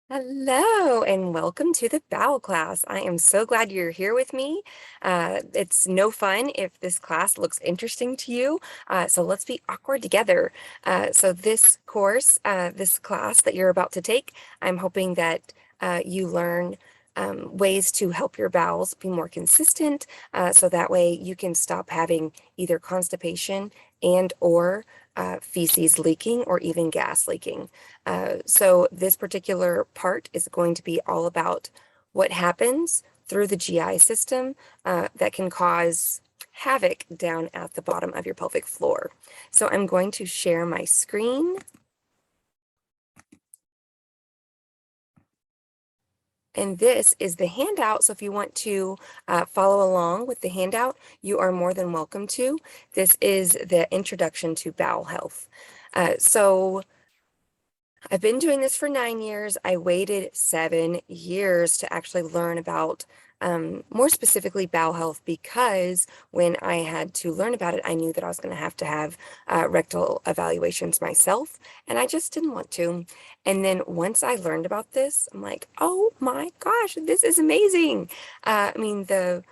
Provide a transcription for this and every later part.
Hello and welcome to the Bowel class. I am so glad you're here with me. It's no fun if this class looks interesting to you, so let's be awkward together. So this course, this class that you're about to take, I'm hoping that you learn ways to help your bowels be more consistent, so that way you can stop having either constipation and or feces leaking or even gas leaking. So this particular part is going to be all about what happens through the GI system that can cause havoc down at the bottom of your pelvic floor. So I'm going to share my screen. And this is the handout. So if you want to follow along with the handout, you are more than welcome to. This is the introduction to bowel health. So I've been doing this for 9 years. I waited 7 years to actually learn about more specifically bowel health, because when I had to learn about it, I knew that I was going to have rectal evaluations myself, and I just didn't want to. And then once I learned about this, I'm like, oh my gosh, this is amazing. I mean, the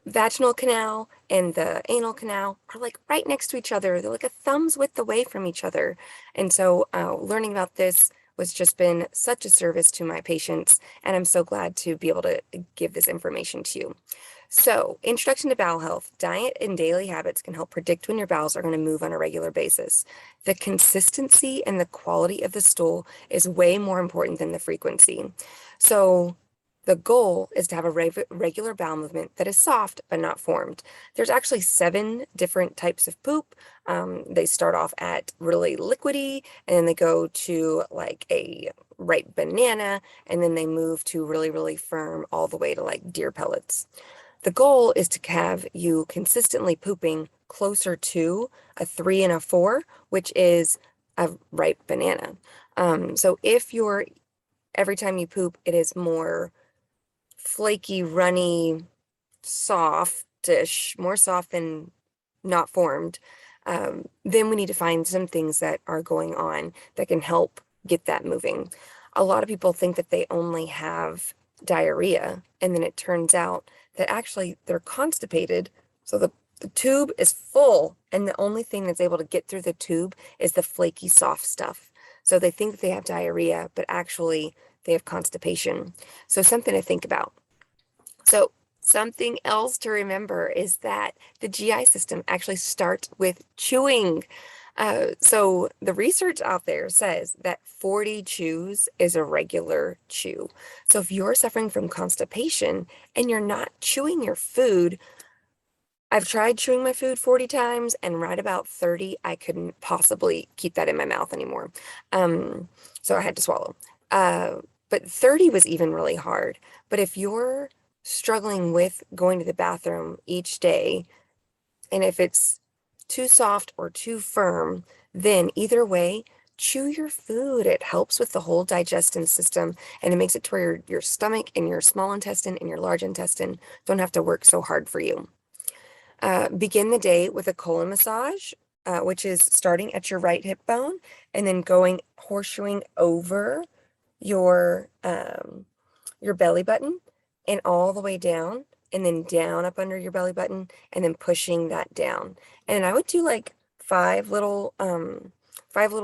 vaginal canal and the anal canal are like right next to each other. They're like a thumb's width away from each other. And so learning about this was just been such a service to my patients, and I'm so glad to be able to give this information to you. So, introduction to bowel health. Diet and daily habits can help predict when your bowels are going to move on a regular basis. The consistency and the quality of the stool is way more important than the frequency. So, the goal is to have a regular bowel movement that is soft but not formed. There's actually 7 different types of poop. They start off at really liquidy, and then they go to like a ripe banana, and then they move to really, really firm all the way to like deer pellets. The goal is to have you consistently pooping closer to a 3 and a 4, which is a ripe banana. So if you're every time you poop, it is more flaky, runny, softish, more soft than not formed, then we need to find some things that are going on that can help get that moving. A lot of people think that they only have diarrhea, and then it turns out that actually they're constipated. So the tube is full, and the only thing that's able to get through the tube is the flaky, soft stuff. So they think that they have diarrhea, but actually they have constipation. So something to think about. So something else to remember is that the GI system actually starts with chewing. So the research out there says that 40 chews is a regular chew. So if you're suffering from constipation and you're not chewing your food, I've tried chewing my food 40 times, and right about 30, I couldn't possibly keep that in my mouth anymore. So I had to swallow. But 30 was even really hard. But if you're struggling with going to the bathroom each day, and if it's too soft or too firm, then either way, chew your food. It helps with the whole digestive system, and it makes it to where your stomach and your small intestine and your large intestine don't have to work so hard for you. Begin the day with a colon massage, which is starting at your right hip bone and then going horseshoeing over your belly button and all the way down, and then down up under your belly button, and then pushing that down. And I would do like 5 little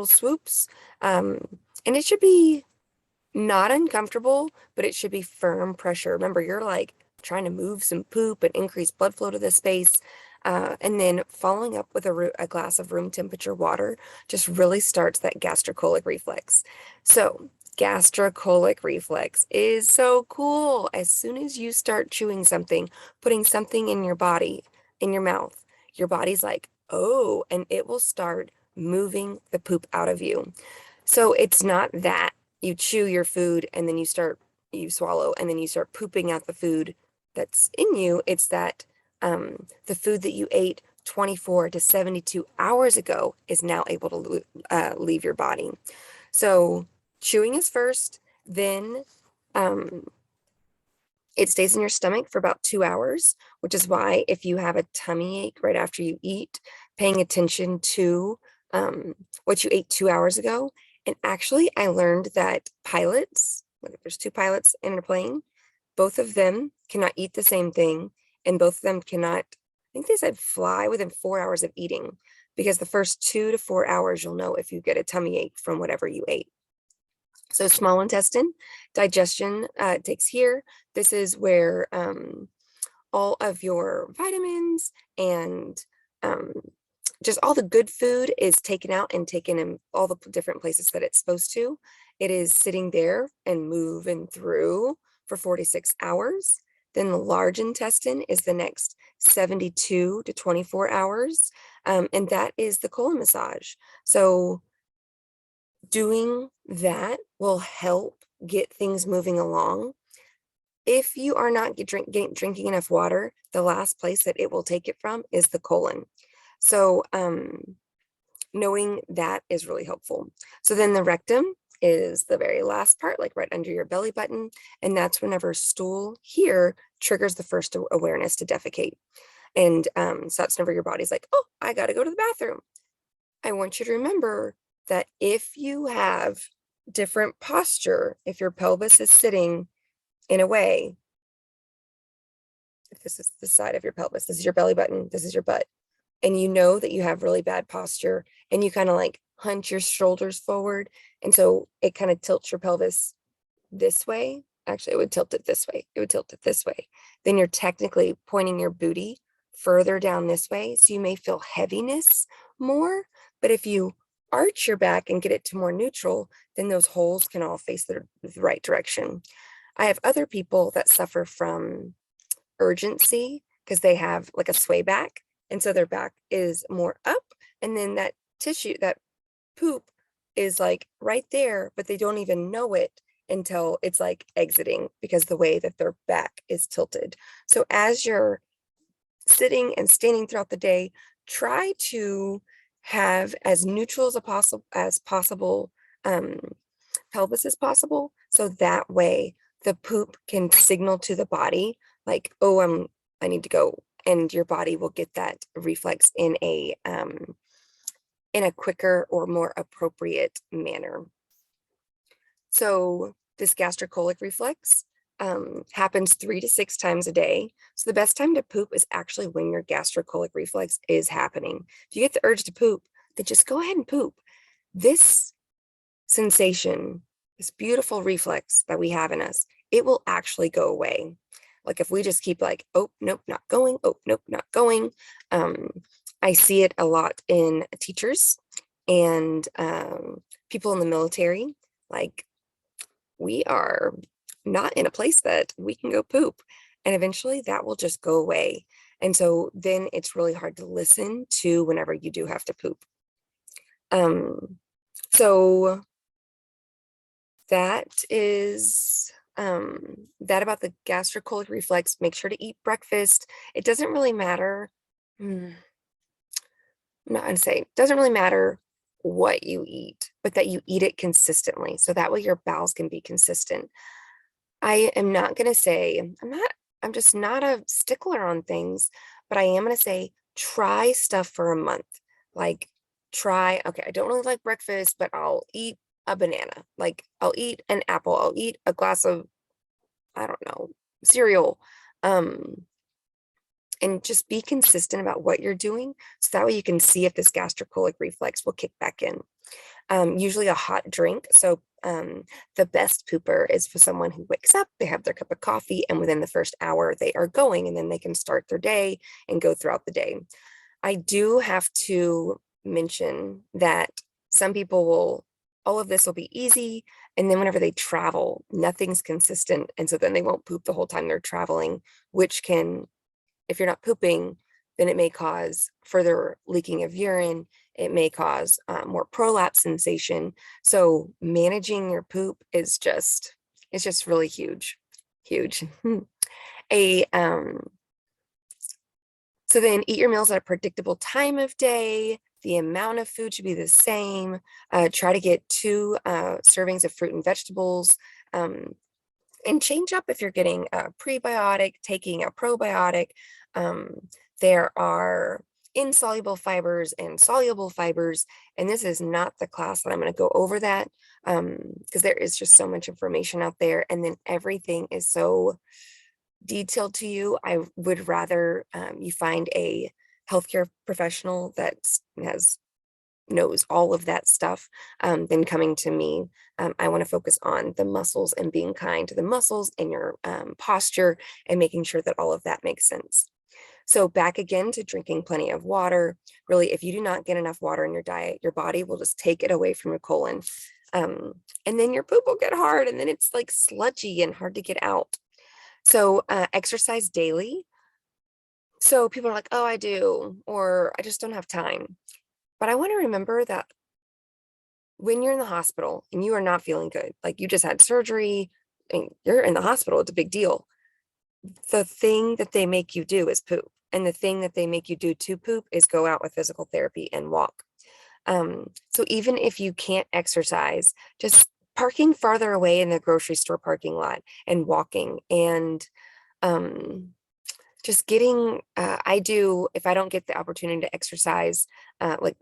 swoops. And it should be not uncomfortable, but it should be firm pressure. Remember, you're like trying to move some poop and increase blood flow to the space. And then following up with a glass of room temperature water just really starts that gastrocolic reflex. So gastrocolic reflex is so cool. As soon as you start chewing something, putting something in your body, in your mouth, your body's like, oh, and it will start moving the poop out of you. So it's not that you chew your food and then you swallow and then you start pooping out the food that's in you. It's that the food that you ate 24 to 72 hours ago is now able to leave your body. So chewing is first, then it stays in your stomach for about 2 hours, which is why if you have a tummy ache right after you eat, paying attention to what you ate 2 hours ago And actually, I learned that pilots, like if there's two pilots in a plane, both of them cannot eat the same thing, and both of them cannot, I think they said, fly within 4 hours of eating, because the first 2 to 4 hours, you'll know if you get a tummy ache from whatever you ate. So small intestine, digestion takes here. This is where all of your vitamins and um, just all the good food is taken out and taken in all the different places that it's supposed to. It is sitting there and moving through for 46 hours. Then the large intestine is the next 72 to 24 hours. And that is the colon massage. So doing that will help get things moving along. If you are not drinking enough water, the last place that it will take it from is the colon. So knowing that is really helpful. So then the rectum is the very last part, like right under your belly button. And that's whenever stool here triggers the first awareness to defecate. And so that's whenever your body's like, oh, I got to go to the bathroom. I want you to remember that if you have different posture, if your pelvis is sitting in a way, if this is the side of your pelvis, this is your belly button, this is your butt, and you know that you have really bad posture and you kind of like hunch your shoulders forward, and so it kind of tilts your pelvis this way. Actually, it would tilt it this way. It would tilt it this way. Then you're technically pointing your booty further down this way. So you may feel heaviness more, but if you arch your back and get it to more neutral, then those holes can all face the right direction. I have other people that suffer from urgency because they have like a sway back. And so their back is more up. And then that tissue, that poop is like right there, but they don't even know it until it's like exiting because the way that their back is tilted. So as you're sitting and standing throughout the day, try to have as neutral as possible pelvis as possible. So that way the poop can signal to the body like, oh, I need to go. And your body will get that reflex in a quicker or more appropriate manner. So this gastrocolic reflex happens 3 to 6 times a day. So the best time to poop is actually when your gastrocolic reflex is happening. If you get the urge to poop, then just go ahead and poop. This sensation, this beautiful reflex that we have in us, it will actually go away. Like if we just keep like, oh, nope, not going. Oh, nope, not going. I see it a lot in teachers and people in the military. Like we are not in a place that we can go poop. And eventually that will just go away. And so then it's really hard to listen to whenever you do have to poop. So that is that about the gastrocolic reflex. Make sure to eat breakfast. It doesn't really matter. I'm not gonna say, it doesn't really matter what you eat, but that you eat it consistently. So that way your bowels can be consistent. I am not gonna say, I'm just not a stickler on things, but I am gonna say try stuff for a month. Like okay, I don't really like breakfast, but I'll eat a banana. Like I'll eat an apple. I'll eat a glass of, I don't know, cereal. And just be consistent about what you're doing. So that way you can see if this gastrocolic reflex will kick back in. Usually a hot drink. So the best pooper is for someone who wakes up, they have their cup of coffee, and within the first hour they are going, and then they can start their day and go throughout the day. I do have to mention that some people will, all of this will be easy. And then whenever they travel, nothing's consistent. And so then they won't poop the whole time they're traveling, which can, if you're not pooping, then it may cause further leaking of urine. It may cause more prolapse sensation. So managing your poop is just, it's just really huge, huge. So then eat your meals at a predictable time of day. The amount of food should be the same. Try to get 2 servings of fruit and vegetables. And change up if you're getting a prebiotic, taking a probiotic. There are insoluble fibers and soluble fibers. And this is not the class that I'm going to go over that, because there is just so much information out there, and then everything is so detailed to you. I would rather you find a healthcare professional that knows all of that stuff, than coming to me. I want to focus on the muscles and being kind to the muscles and your posture and making sure that all of that makes sense. So back again to drinking plenty of water. Really, if you do not get enough water in your diet, your body will just take it away from your colon. And then your poop will get hard, and then it's like sludgy and hard to get out. So exercise daily. So people are like, oh, I do, or I just don't have time. But I want to remember that when you're in the hospital and you are not feeling good, like you just had surgery and you're in the hospital, it's a big deal. The thing that they make you do is poop. And the thing that they make you do to poop is go out with physical therapy and walk. So even if you can't exercise, just parking farther away in the grocery store parking lot and walking, and just getting, I do, if I don't get the opportunity to exercise, like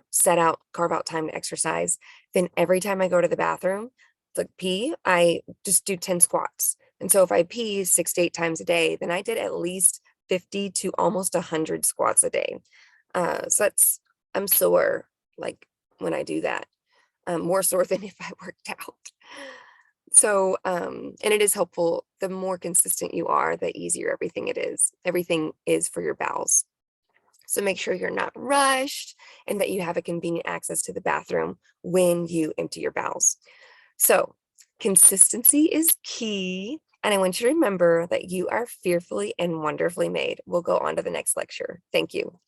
carve out time to exercise, then every time I go to the bathroom, like pee, I just do 10 squats. And so if I pee 6 to 8 times a day, then I did at least 50 to almost 100 squats a day. So I'm sore, like when I do that, more sore than if I worked out. So, and it is helpful. The more consistent you are, the easier everything is for your bowels. So make sure you're not rushed and that you have a convenient access to the bathroom when you empty your bowels. So consistency is key. And I want you to remember that you are fearfully and wonderfully made. We'll go on to the next lecture. Thank you.